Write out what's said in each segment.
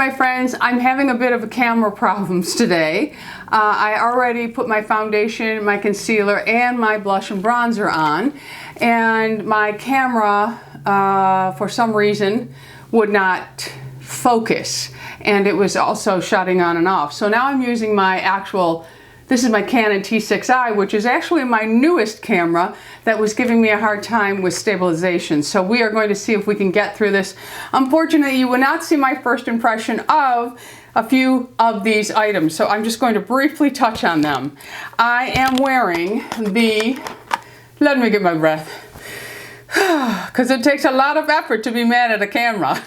my friends, I'm having a bit of a camera problems today. I already put my foundation, my concealer, and my blush and bronzer on, and my camera, for some reason, would not focus, and it was also shutting on and off. So now I'm using my actual, this is my Canon T6i, which is actually my newest camera that was giving me a hard time with stabilization. So we are going to see if we can get through this. Unfortunately, you will not see my first impression of a few of these items, so I'm just going to briefly touch on them. I am wearing the, let me get my breath, because it takes a lot of effort to be mad at a camera.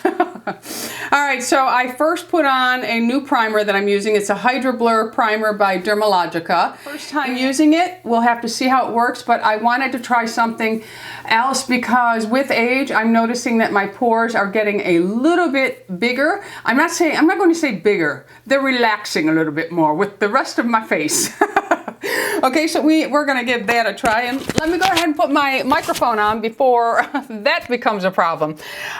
Alright, so I first put on a new primer that I'm using. It's a Hydro Blur primer by Dermalogica. First time using it, we'll have to see how it works, but I wanted to try something else because with age, I'm noticing that my pores are getting a little bit bigger. I'm not going to say bigger. They're relaxing a little bit more with the rest of my face. Okay, so we're going to give that a try, and let me go ahead and put my microphone on before that becomes a problem.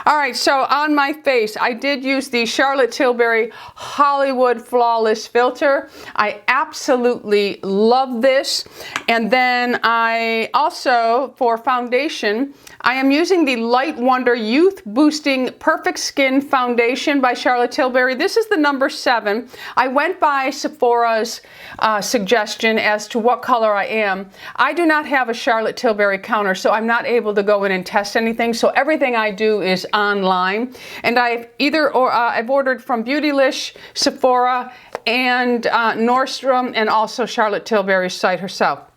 All right, so on my face, I did use the Charlotte Tilbury Hollywood Flawless Filter. I absolutely love this. And then I also, for foundation, I am using the Light Wonder Youth Boosting Perfect Skin Foundation by Charlotte Tilbury. This is the number 7. I went by Sephora's suggestion as to what color I am. I do not have a Charlotte Tilbury counter, so I'm not able to go in and test anything. So everything I do is online, and I've I've ordered from Beautylish, Sephora, and Nordstrom, and also Charlotte Tilbury's site herself.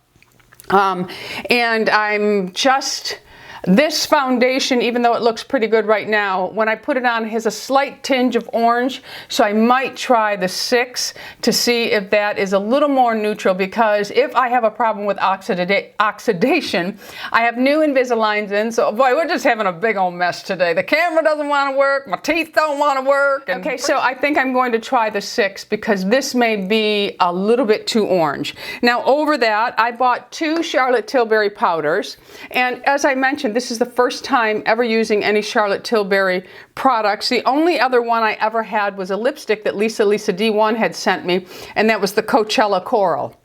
And I'm just, this foundation, even though it looks pretty good right now, when I put it on, it has a slight tinge of orange, so I might try the 6 to see if that is a little more neutral, because if I have a problem with oxidation, I have new Invisaligns in, so boy, we're just having a big old mess today. The camera doesn't want to work, my teeth don't want to work. Okay, so I think I'm going to try the 6 because this may be a little bit too orange. Now over that, I bought 2 Charlotte Tilbury powders, and as I mentioned, this is the first time ever using any Charlotte Tilbury products. The only other one I ever had was a lipstick that Lisa D1 had sent me, and that was the Coachella Coral.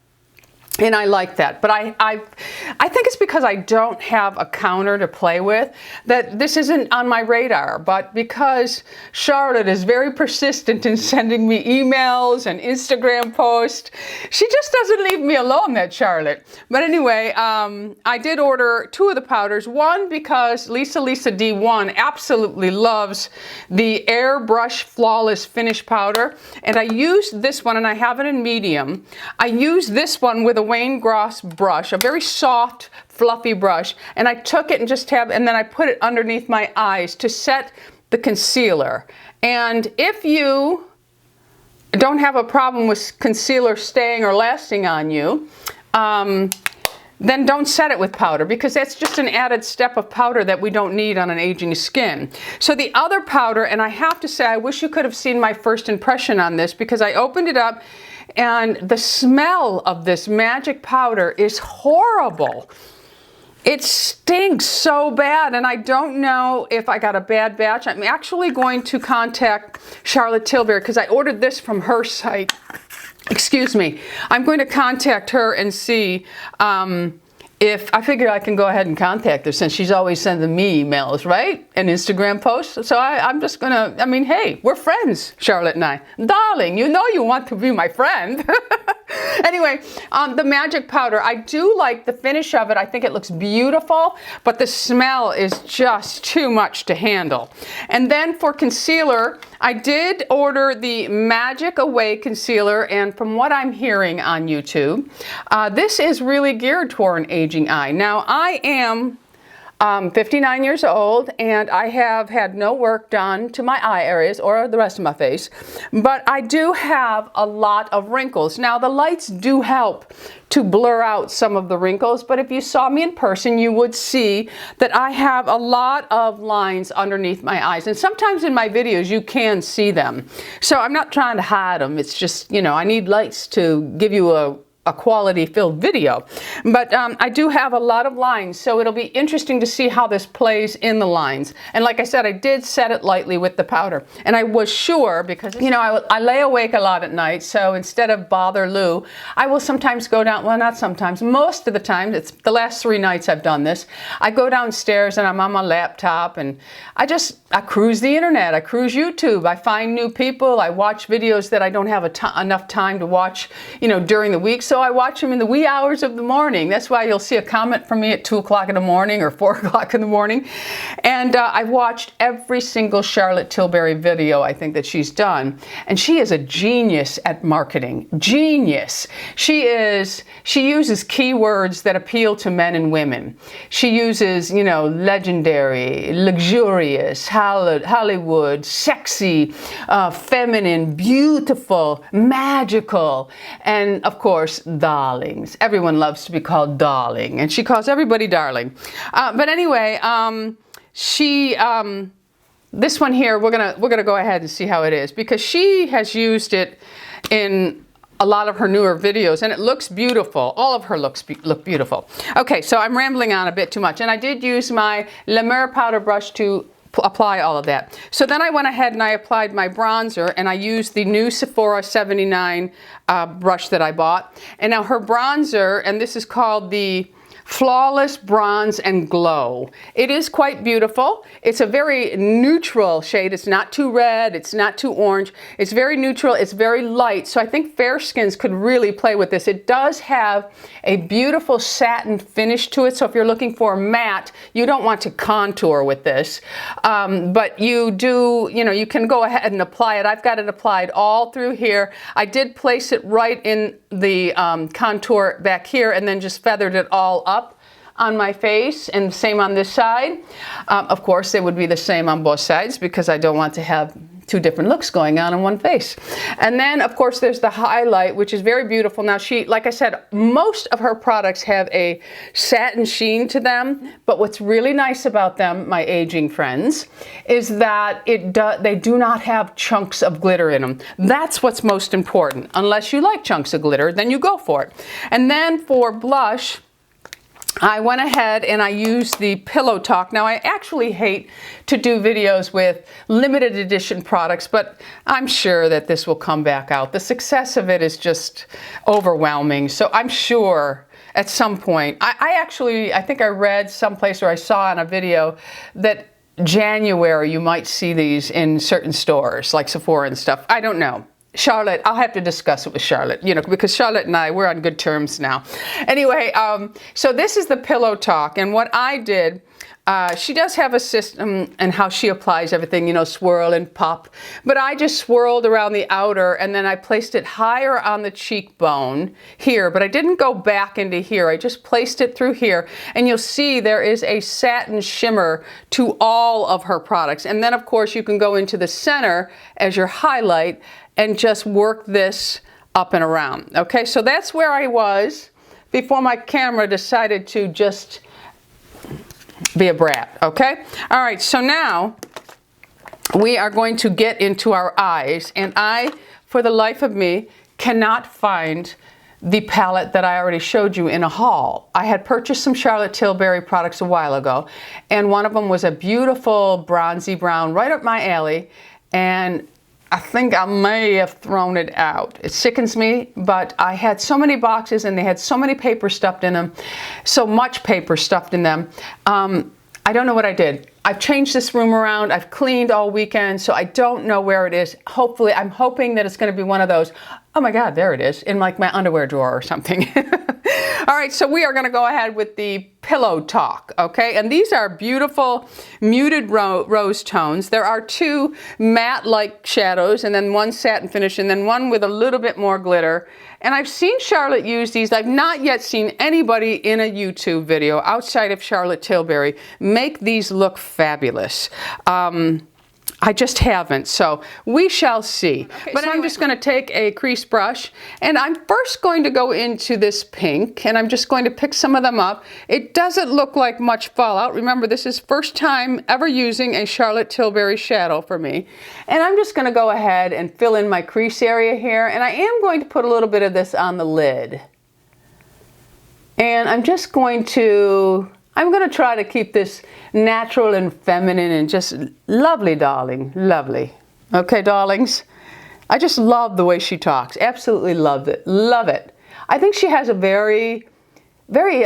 And I like that, but I think it's because I don't have a counter to play with that this isn't on my radar. But because Charlotte is very persistent in sending me emails and Instagram posts, she just doesn't leave me alone, that Charlotte. But anyway, I did order 2 of the powders. One because Lisa D1 absolutely loves the Airbrush Flawless Finish Powder, and I used this one, and I have it in medium. I used this one with a Wayne Gross brush, a very soft, fluffy brush, and I took it and and then I put it underneath my eyes to set the concealer. And if you don't have a problem with concealer staying or lasting on you, then don't set it with powder, because that's just an added step of powder that we don't need on an aging skin. So the other powder, and I have to say, I wish you could have seen my first impression on this, because I opened it up and the smell of this magic powder is horrible. It stinks so bad, and I don't know if I got a bad batch. I'm actually going to contact Charlotte Tilbury because I ordered this from her site. Excuse me. I'm going to contact her and see if I figure I can go ahead and contact her, since she's always sending me emails, right? And Instagram posts. So I'm just gonna, I mean, hey, we're friends, Charlotte and I. Darling, you know you want to be my friend. Anyway, the magic powder, I do like the finish of it. I think it looks beautiful, but the smell is just too much to handle. And then for concealer, I did order the Magic Away concealer, and from what I'm hearing on YouTube, this is really geared toward an aging eye. Now, I am 59 years old, and I have had no work done to my eye areas or the rest of my face, but I do have a lot of wrinkles. Now, the lights do help to blur out some of the wrinkles, but if you saw me in person, you would see that I have a lot of lines underneath my eyes, and sometimes in my videos you can see them. So I'm not trying to hide them. It's just, you know, I need lights to give you a a quality filled video. But I do have a lot of lines, so it'll be interesting to see how this plays in the lines. And like I said, I did set it lightly with the powder. And I was sure, because, you know, I lay awake a lot at night, so instead of bother Lou, I will sometimes go down, well, not sometimes, most of the time, it's the last 3 nights I've done this, I go downstairs and I'm on my laptop and I cruise the internet, I cruise YouTube, I find new people, I watch videos that I don't have enough time to watch, you know, during the week. So I watch them in the wee hours of the morning. That's why you'll see a comment from me at 2 o'clock in the morning or 4 o'clock in the morning. And I've watched every single Charlotte Tilbury video I think that she's done. And she is a genius at marketing. Genius. She uses keywords that appeal to men and women. She uses, you know, legendary, luxurious, Hollywood, sexy, feminine, beautiful, magical, and of course, darlings. Everyone loves to be called darling, and she calls everybody darling. But anyway, this one here, we're gonna go ahead and see how it is, because she has used it in a lot of her newer videos, and it looks beautiful. All of her look beautiful. Okay, so I'm rambling on a bit too much, and I did use my La Mer powder brush to apply all of that. So then I went ahead and I applied my bronzer, and I used the new Sephora 79 brush that I bought. And now her bronzer, and this is called the Flawless Bronze and Glow. It is quite beautiful. It's a very neutral shade. It's not too red. It's not too orange. It's very neutral. It's very light. So I think fair skins could really play with this. It does have a beautiful satin finish to it. So if you're looking for matte, you don't want to contour with this. But you do, you know, you can go ahead and apply it. I've got it applied all through here. I did place it right in the contour back here, and then just feathered it all up on my face, and same on this side. Of course, they would be the same on both sides, because I don't want to have 2 different looks going on in one face. And then, of course, there's the highlight, which is very beautiful. Now, like I said, most of her products have a satin sheen to them, but what's really nice about them, my aging friends, is that they do not have chunks of glitter in them. That's what's most important. Unless you like chunks of glitter, then you go for it. And then for blush, I went ahead and I used the Pillow Talk. Now, I actually hate to do videos with limited edition products, but I'm sure that this will come back out. The success of it is just overwhelming. So I'm sure at some point, I think I read someplace, or I saw on a video, that January you might see these in certain stores like Sephora and stuff. I don't know. Charlotte, I'll have to discuss it with Charlotte, you know, because Charlotte and I, we're on good terms now. Anyway, so this is the Pillow Talk, and what I did, she does have a system and how she applies everything, you know, swirl and pop, but I just swirled around the outer, and then I placed it higher on the cheekbone here, but I didn't go back into here. I just placed it through here, and you'll see there is a satin shimmer to all of her products. And then, of course, you can go into the center as your highlight and just work this up and around. Okay, so that's where I was before my camera decided to just be a brat, okay? All right, so now we are going to get into our eyes, and I, for the life of me, cannot find the palette that I already showed you in a haul. I had purchased some Charlotte Tilbury products a while ago, and one of them was a beautiful bronzy brown right up my alley, and I think I may have thrown it out. It sickens me, but I had so many boxes and they had so many paper stuffed in them, so much paper stuffed in them. I don't know what I did. I've changed this room around. I've cleaned all weekend, so I don't know where it is. Hopefully, I'm hoping that it's going to be one of those, oh my God, there it is, in like my underwear drawer or something. All right, so we are going to go ahead with the Pillow Talk, okay? And these are beautiful muted rose tones. There are 2 matte-like shadows, and then 1 satin finish, and then 1 with a little bit more glitter. And I've seen Charlotte use these. I've not yet seen anybody in a YouTube video outside of Charlotte Tilbury make these look fabulous. I just haven't, so we shall see. Okay, but so I'm just going to take a crease brush, and I'm first going to go into this pink, and I'm just going to pick some of them up. It doesn't look like much fallout. Remember, this is first time ever using a Charlotte Tilbury shadow for me. And I'm just going to go ahead and fill in my crease area here, and I am going to put a little bit of this on the lid. And I'm going to try to keep this natural and feminine and just lovely, darling, lovely. Okay, darlings? I just love the way she talks. Absolutely loved it. Love it. I think she has a very, very,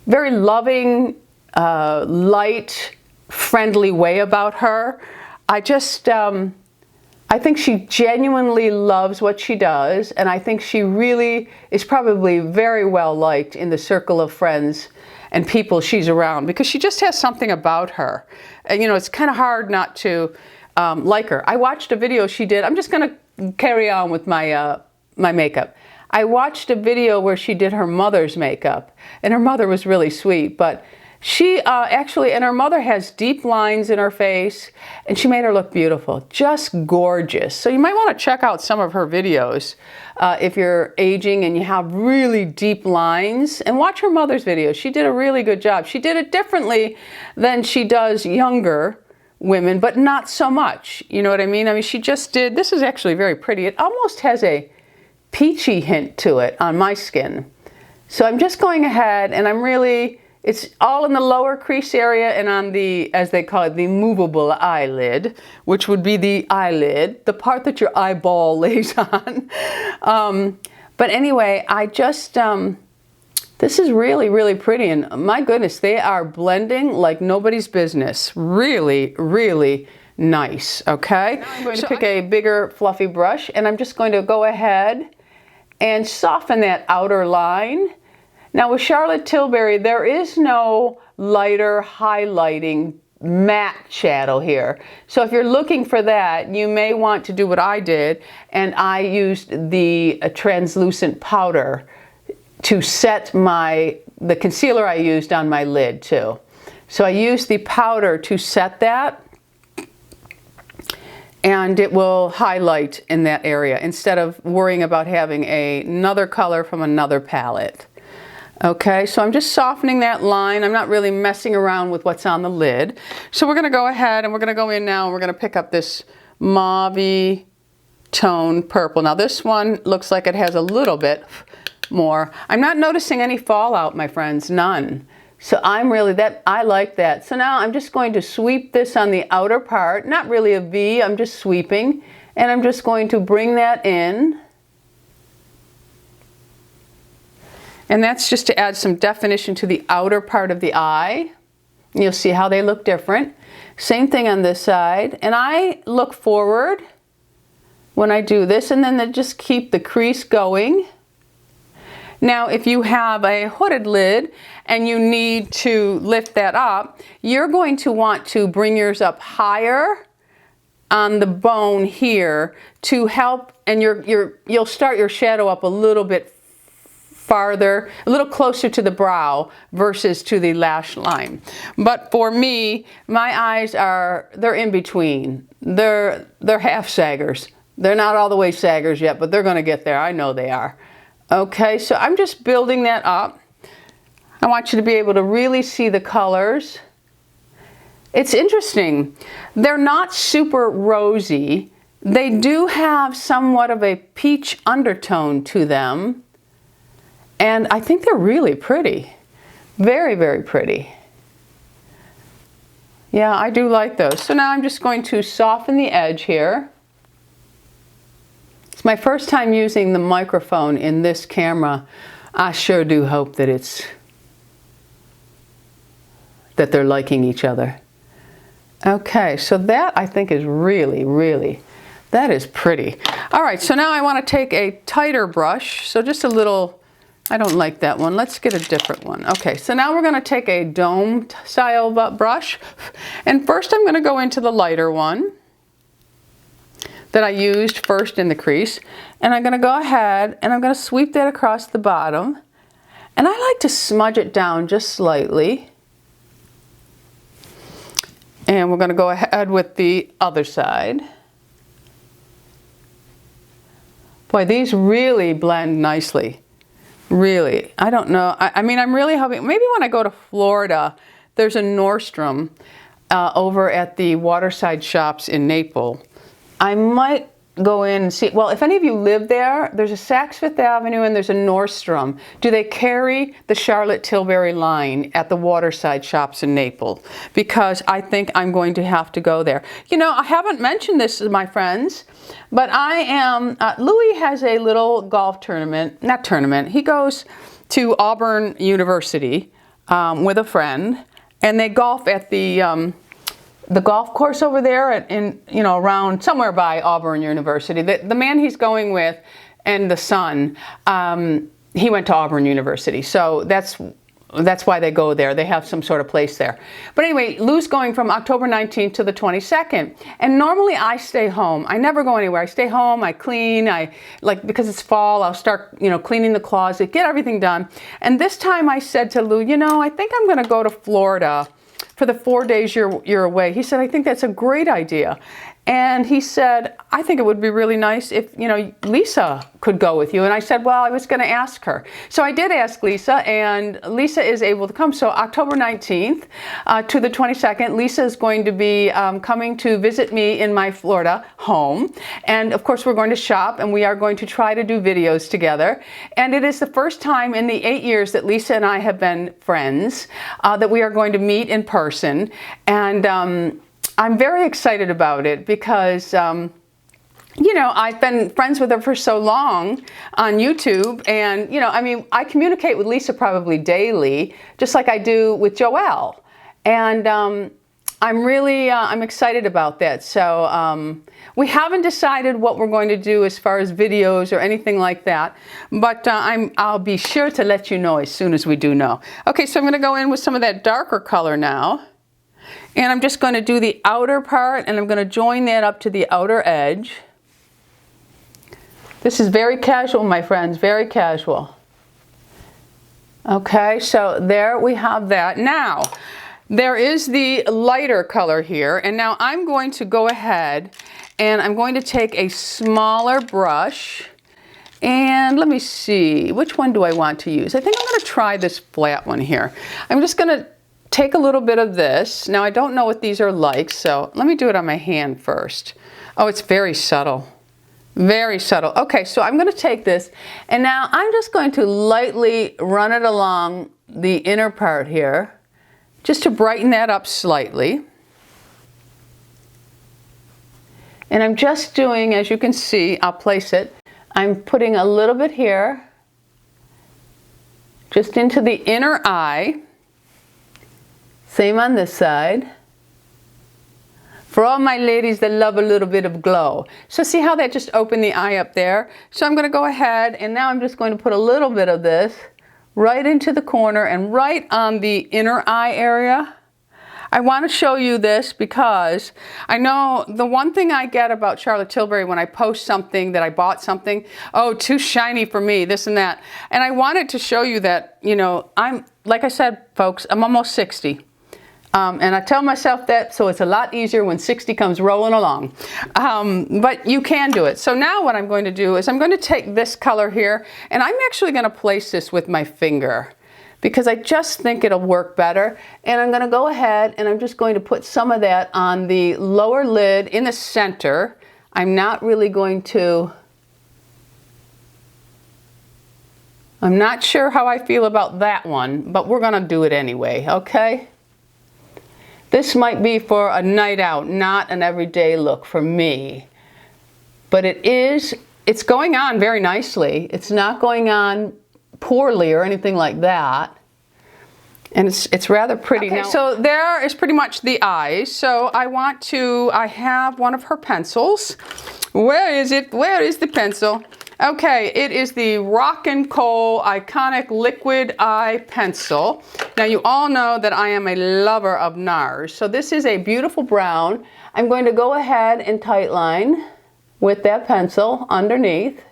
very loving, light, friendly way about her. I think she genuinely loves what she does, and I think she really is probably very well liked in the circle of friends and people she's around, because she just has something about her. And, you know, it's kind of hard not to like her. I watched a video she did. I'm just going to carry on with my my makeup. I watched a video where she did her mother's makeup, and her mother was really sweet, but she actually, and her mother has deep lines in her face, and she made her look beautiful, just gorgeous. So you might want to check out some of her videos if you're aging and you have really deep lines, and watch her mother's videos. She did a really good job. She did it differently than she does younger women, but not so much. You know what I mean? I mean, she just did, this is actually very pretty. It almost has a peachy hint to it on my skin. So I'm just going ahead and I'm really, it's all in the lower crease area and on the, as they call it, the movable eyelid, which would be the eyelid, the part that your eyeball lays on. But anyway, I just, this is really, really pretty. And my goodness, they are blending like nobody's business. Really, really nice, okay? Now I'm going to pick a bigger fluffy brush, and I'm just going to go ahead and soften that outer line. Now with Charlotte Tilbury, there is no lighter highlighting matte shadow here. So if you're looking for that, you may want to do what I did, and I used the translucent powder to set the concealer I used on my lid too. So I used the powder to set that, and it will highlight in that area instead of worrying about having another color from another palette. Okay, so I'm just softening that line. I'm not really messing around with what's on the lid. So we're gonna go ahead and we're gonna go in now and we're gonna pick up this mauve-y tone purple. Now this one looks like it has a little bit more. I'm not noticing any fallout, my friends, none. So I'm really, I like that. So now I'm just going to sweep this on the outer part, not really a V, I'm just sweeping, and I'm just going to bring that in. And that's just to add some definition to the outer part of the eye. You'll see how they look different. Same thing on this side. And I look forward when I do this, and then just keep the crease going. Now, if you have a hooded lid and you need to lift that up, you're going to want to bring yours up higher on the bone here to help, and you'll start your shadow up a little bit farther, a little closer to the brow versus to the lash line. But for me, my eyes they're in between. They're half saggers. They're not all the way saggers yet, but they're gonna get there. I know they are. Okay, so I'm just building that up. I want you to be able to really see the colors. It's interesting. They're not super rosy. They do have somewhat of a peach undertone to them. And I think they're really pretty. Very, very pretty. Yeah, I do like those. So now I'm just going to soften the edge here. It's my first time using the microphone in this camera. I sure do hope that they're liking each other. Okay, so that I think is really, really, that is pretty. All right, so now I want to take a tighter brush. So just a little, I don't like that one. Let's get a different one. Okay, so now we're going to take a dome style brush. And first I'm going to go into the lighter one that I used first in the crease. And I'm going to go ahead and I'm going to sweep that across the bottom. And I like to smudge it down just slightly. And we're going to go ahead with the other side. Boy, these really blend nicely. Really. I don't know. I mean, I'm really hoping, maybe when I go to Florida, there's a Nordstrom over at the Waterside Shops in Naples. I might go in and see, well, if any of you live there, there's a Saks Fifth Avenue and there's a Nordstrom. Do they carry the Charlotte Tilbury line at the waterside shops in Naples? Because I think I'm going to have to go there. You know, I haven't mentioned this to my friends, but I am, Louis has a little golf tournament, not tournament, he goes to Auburn University with a friend, and they golf at the golf course over there in you know, around somewhere by Auburn University. The man he's going with and the son, he went to Auburn University. So that's why they go there. They have some sort of place there. But anyway, Lou's going from October 19th to the 22nd. And normally I stay home. I never go anywhere. I stay home, I clean, because it's fall, I'll start, you know, cleaning the closet, get everything done. And this time I said to Lou, you know, I think I'm gonna go to Florida for the 4 days you're away. He said, I think that's a great idea. And he said, I think it would be really nice if, you know, Lisa could go with you. And I said, well, I was going to ask her. So I did ask Lisa, and Lisa is able to come. So October 19th to the 22nd, Lisa is going to be coming to visit me in my Florida home. And of course, we're going to shop, and we are going to try to do videos together. And it is the first time in the 8 years that Lisa and I have been friends that we are going to meet in person. And I'm very excited about it because, you know, I've been friends with her for so long on YouTube, and, you know, I mean, I communicate with Lisa probably daily, just like I do with Joelle. And I'm really, I'm excited about that. So we haven't decided what we're going to do as far as videos or anything like that, but I'll be sure to let you know as soon as we do know. Okay, so I'm going to go in with some of that darker color now. And I'm just going to do the outer part, and I'm going to join that up to the outer edge. This is very casual, my friends, very casual. Okay, so there we have that. Now, there is the lighter color here, and now I'm going to go ahead and I'm going to take a smaller brush, and let me see, which one do I want to use? I think I'm going to try this flat one here. I'm just going to take a little bit of this. Now I don't know what these are like, so let me do it on my hand first. Oh, it's very subtle. Very subtle. Okay, so I'm going to take this, and now I'm just going to lightly run it along the inner part here, just to brighten that up slightly. And I'm just doing, as you can see, I'll place it, I'm putting a little bit here, just into the inner eye. Same on this side. For all my ladies that love a little bit of glow. So see how that just opened the eye up there? So I'm going to go ahead, and now I'm just going to put a little bit of this right into the corner and right on the inner eye area. I want to show you this because I know the one thing I get about Charlotte Tilbury when I post something that I bought something, oh, too shiny for me, this and that. And I wanted to show you that, you know, I'm, like I said, folks, I'm almost 60. And I tell myself that so it's a lot easier when 60 comes rolling along. But you can do it. So now what I'm going to do is I'm going to take this color here, and I'm actually going to place this with my finger because I just think it'll work better. And I'm going to go ahead and I'm just going to put some of that on the lower lid in the center. I'm not really going to, I'm not sure how I feel about that one, but we're going to do it anyway, okay? This might be for a night out, not an everyday look for me. But it's going on very nicely. It's not going on poorly or anything like that. And it's rather pretty. Okay, now, so there is pretty much the eyes. So I have one of her pencils. Where is it? Where is the pencil? Okay, it is the Rock and Kohl Iconic Liquid Eye Pencil. Now you all know that I am a lover of NARS. So this is a beautiful brown. I'm going to go ahead and tightline with that pencil underneath,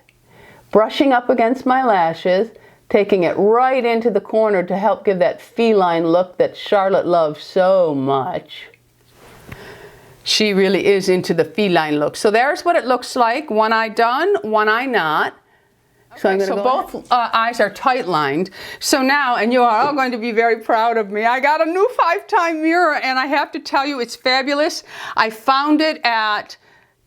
brushing up against my lashes, taking it right into the corner to help give that feline look that Charlotte loves so much. She really is into the feline look. So there's what it looks like. One eye done, one eye not. Okay, so both eyes are tight lined. So now, and you are all going to be very proud of me, I got a new 5-time mirror, and I have to tell you it's fabulous. I found it at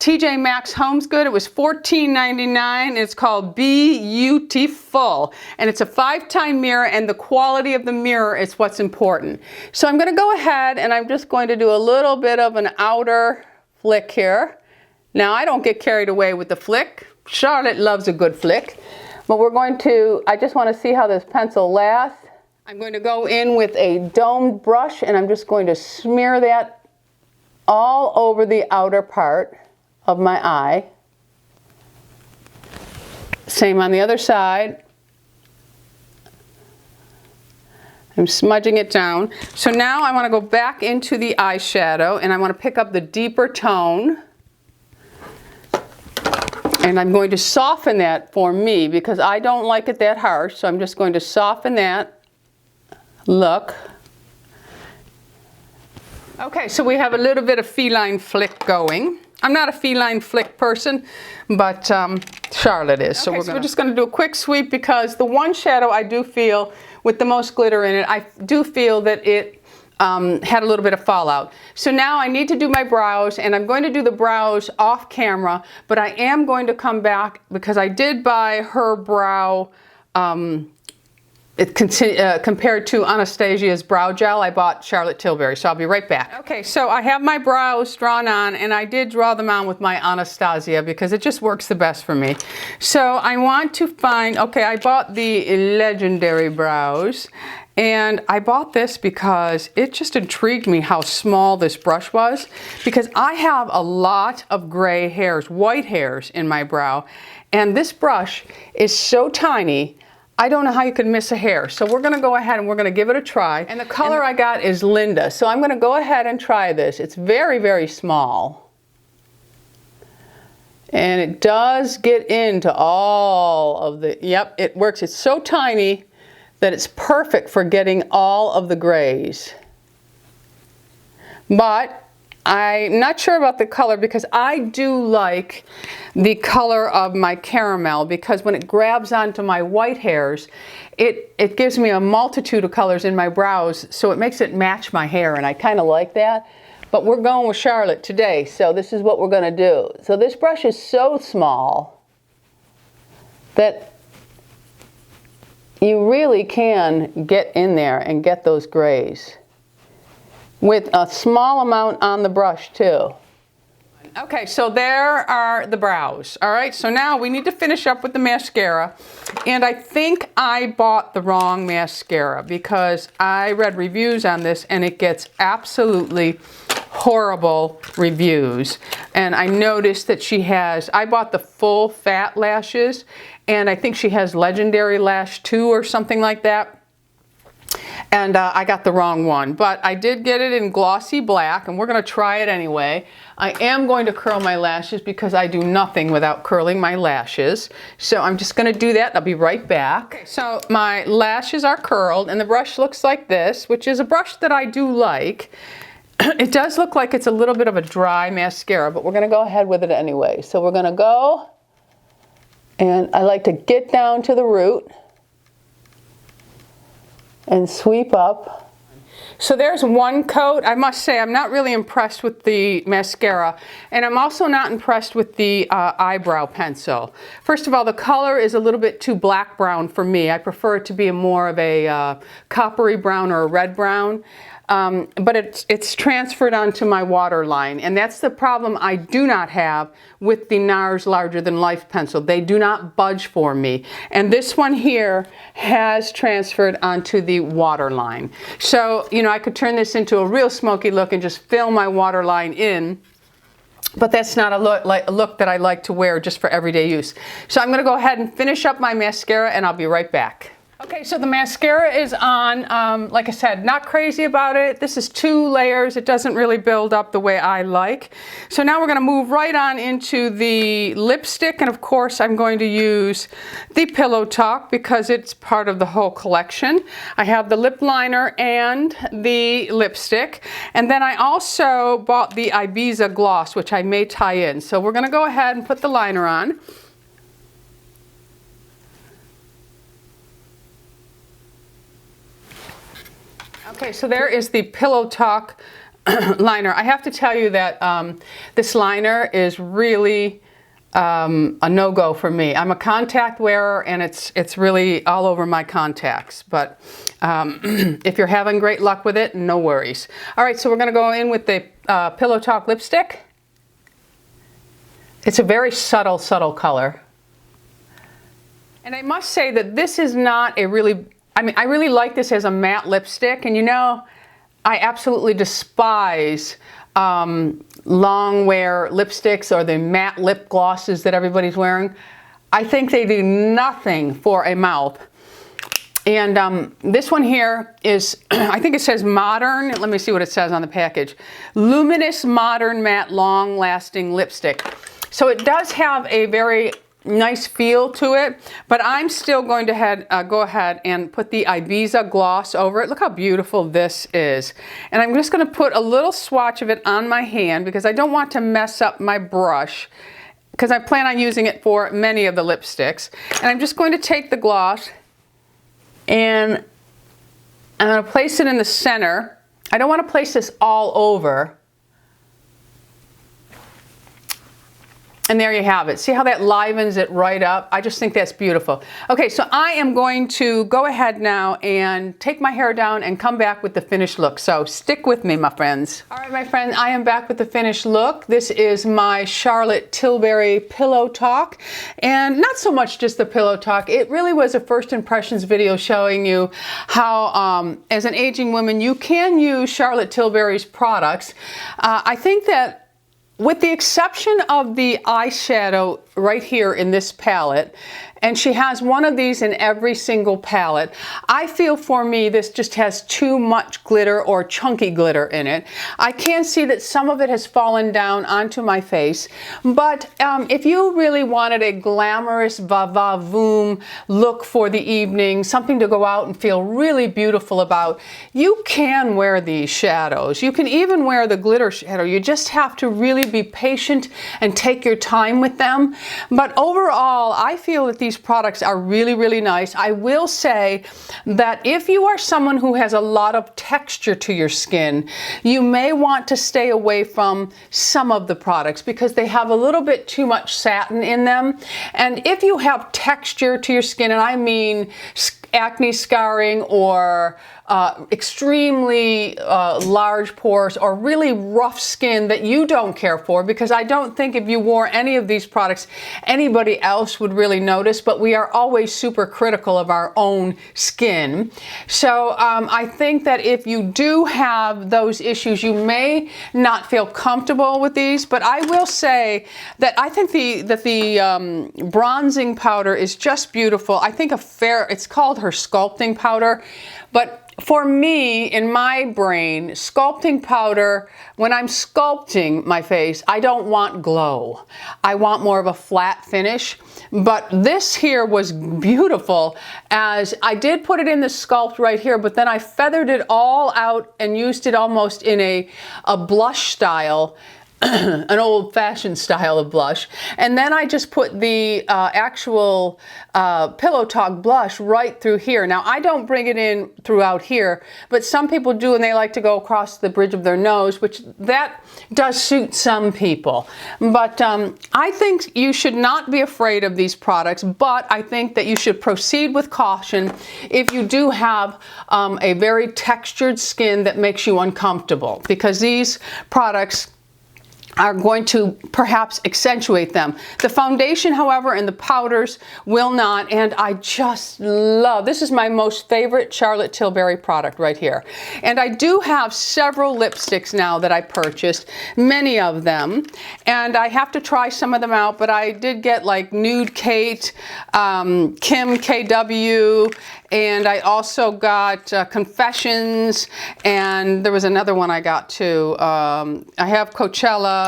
TJ Maxx Home's Good. It was $14.99. It's called Beautiful. And it's a 5-time mirror, and the quality of the mirror is what's important. So I'm going to go ahead and I'm just going to do a little bit of an outer flick here. Now I don't get carried away with the flick. Charlotte loves a good flick. But we're going to, I just want to see how this pencil lasts. I'm going to go in with a domed brush and I'm just going to smear that all over the outer part of my eye. Same on the other side. I'm smudging it down. So now I want to go back into the eyeshadow and I want to pick up the deeper tone. And I'm going to soften that for me because I don't like it that harsh. So I'm just going to soften that look. Okay, so we have a little bit of feline flick going. I'm not a feline flick person, but Charlotte is. So we're just going to do a quick sweep because the one shadow I do feel with the most glitter in it, I do feel that it had a little bit of fallout. So now I need to do my brows, and I'm going to do the brows off camera, but I am going to come back because I did buy her brow compared to Anastasia's brow gel. I bought Charlotte Tilbury, so I'll be right back. Okay, so I have my brows drawn on, and I did draw them on with my Anastasia because it just works the best for me. So I want to find, okay, I bought the Legendary brows, and I bought this because it just intrigued me how small this brush was, because I have a lot of gray hairs, white hairs in my brow, and this brush is so tiny. I don't know how you could miss a hair. So we're going to go ahead and we're going to give it a try. And the color I got is Linda. So I'm going to go ahead and try this. It's very, very small. And it does get into all of the, yep, it works. It's so tiny that it's perfect for getting all of the grays. But I'm not sure about the color because I do like the color of my caramel, because when it grabs onto my white hairs, it gives me a multitude of colors in my brows, so it makes it match my hair, and I kind of like that. But we're going with Charlotte today, so this is what we're going to do. So this brush is so small that you really can get in there and get those grays with a small amount on the brush too. Okay, so there are the brows. All right, so now we need to finish up with the mascara. And I think I bought the wrong mascara because I read reviews on this and it gets absolutely horrible reviews. And I noticed that she has, I bought the full fat lashes, and I think she has Legendary Lash 2 or something like that. And I got the wrong one, but I did get it in glossy black, and we're going to try it anyway. I am going to curl my lashes because I do nothing without curling my lashes. So I'm just going to do that. I'll be right back. Okay, so my lashes are curled, and the brush looks like this, which is a brush that I do like. It does look like it's a little bit of a dry mascara, but we're going to go ahead with it anyway. So we're going to go, and I like to get down to the root and sweep up. So there's one coat. I must say I'm not really impressed with the mascara, and I'm also not impressed with the eyebrow pencil. First of all, the color is a little bit too black brown for me. I prefer it to be more of a coppery brown or a red brown. But it's transferred onto my waterline, and that's the problem I do not have with the NARS Larger Than Life pencil. They do not budge for me, and this one here has transferred onto the waterline. So, you know, I could turn this into a real smoky look and just fill my waterline in, but that's not a look that I like to wear just for everyday use. So I'm going to go ahead and finish up my mascara, and I'll be right back. Okay, so the mascara is on. Like I said, not crazy about it. This is 2 layers. It doesn't really build up the way I like. So now we're going to move right on into the lipstick, and of course I'm going to use the Pillow Talk because it's part of the whole collection. I have the lip liner and the lipstick, and then I also bought the Ibiza gloss, which I may tie in. So we're going to go ahead and put the liner on. Okay, so there is the Pillow Talk liner. I have to tell you that this liner is really a no-go for me. I'm a contact wearer, and it's really all over my contacts. But if you're having great luck with it, no worries. All right, so we're going to go in with the Pillow Talk lipstick. It's a very subtle, subtle color. And I must say that this is not a really, I mean, I really like this as a matte lipstick. And you know, I absolutely despise long wear lipsticks or the matte lip glosses that everybody's wearing. I think they do nothing for a mouth. And this one here is, I think it says modern. Let me see what it says on the package. Luminous Modern Matte Long Lasting Lipstick. So it does have a very nice feel to it, but I'm still going to go ahead and put the Ibiza gloss over it. Look how beautiful this is. And I'm just going to put a little swatch of it on my hand because I don't want to mess up my brush, because I plan on using it for many of the lipsticks. And I'm just going to take the gloss and I'm going to place it in the center. I don't want to place this all over. And there you have it. See how that livens it right up? I just think that's beautiful. Okay, so I am going to go ahead now and take my hair down and come back with the finished look. So stick with me, my friends. All right, my friends, I am back with the finished look. This is my Charlotte Tilbury Pillow Talk. And not so much just the Pillow Talk. It really was a first impressions video showing you how, as an aging woman, you can use Charlotte Tilbury's products. I think that with the exception of the eyeshadow right here in this palette, and she has one of these in every single palette, I feel for me this just has too much glitter or chunky glitter in it. I can see that some of it has fallen down onto my face, but if you really wanted a glamorous va-va-voom look for the evening, something to go out and feel really beautiful about, you can wear these shadows. You can even wear the glitter shadow. You just have to really be patient and take your time with them. But overall, I feel that these products are really, really nice. I will say that if you are someone who has a lot of texture to your skin, you may want to stay away from some of the products because they have a little bit too much satin in them. And if you have texture to your skin, and I mean acne scarring or extremely large pores or really rough skin that you don't care for, because I don't think if you wore any of these products anybody else would really notice, but we are always super critical of our own skin. So I think that if you do have those issues, you may not feel comfortable with these, but I will say that I think the bronzing powder is just beautiful. I think it's called her sculpting powder, but for me, in my brain, sculpting powder, when I'm sculpting my face, I don't want glow. I want more of a flat finish. But this here was beautiful, as I did put it in the sculpt right here, but then I feathered it all out and used it almost in a blush style. An old-fashioned style of blush, and then I just put the actual Pillow Talk blush right through here. Now I don't bring it in throughout here, but some people do, and they like to go across the bridge of their nose, which that does suit some people. But I think you should not be afraid of these products, but I think that you should proceed with caution if you do have a very textured skin that makes you uncomfortable, because these products are going to perhaps accentuate them. The foundation, however, and the powders will not, and I just love, this is my most favorite Charlotte Tilbury product right here. And I do have several lipsticks now that I purchased, many of them, and I have to try some of them out, but I did get like Nude Kate, Kim KW, and I also got Confessions, and there was another one I got too. I have Coachella,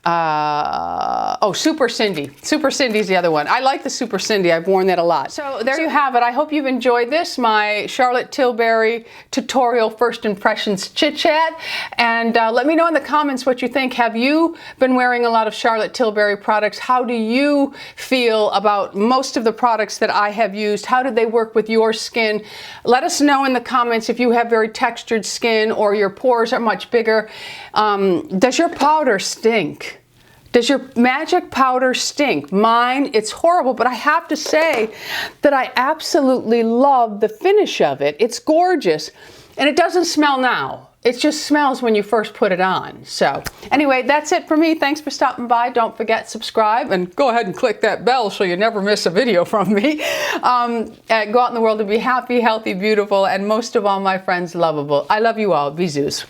oh, Super Cindy. Super Cindy's the other one. I like the Super Cindy. I've worn that a lot. So there you have it. I hope you've enjoyed this, my Charlotte Tilbury tutorial first impressions chit chat. And let me know in the comments what you think. Have you been wearing a lot of Charlotte Tilbury products? How do you feel about most of the products that I have used? How did they work with your skin? Let us know in the comments if you have very textured skin or your pores are much bigger. Does your powder stink? Does your magic powder stink? Mine, it's horrible, but I have to say that I absolutely love the finish of it. It's gorgeous, and it doesn't smell now. It just smells when you first put it on. So anyway, that's it for me. Thanks for stopping by. Don't forget, subscribe, and go ahead and click that bell so you never miss a video from me. Go out in the world and be happy, healthy, beautiful, and most of all, my friends, lovable. I love you all. Bisous.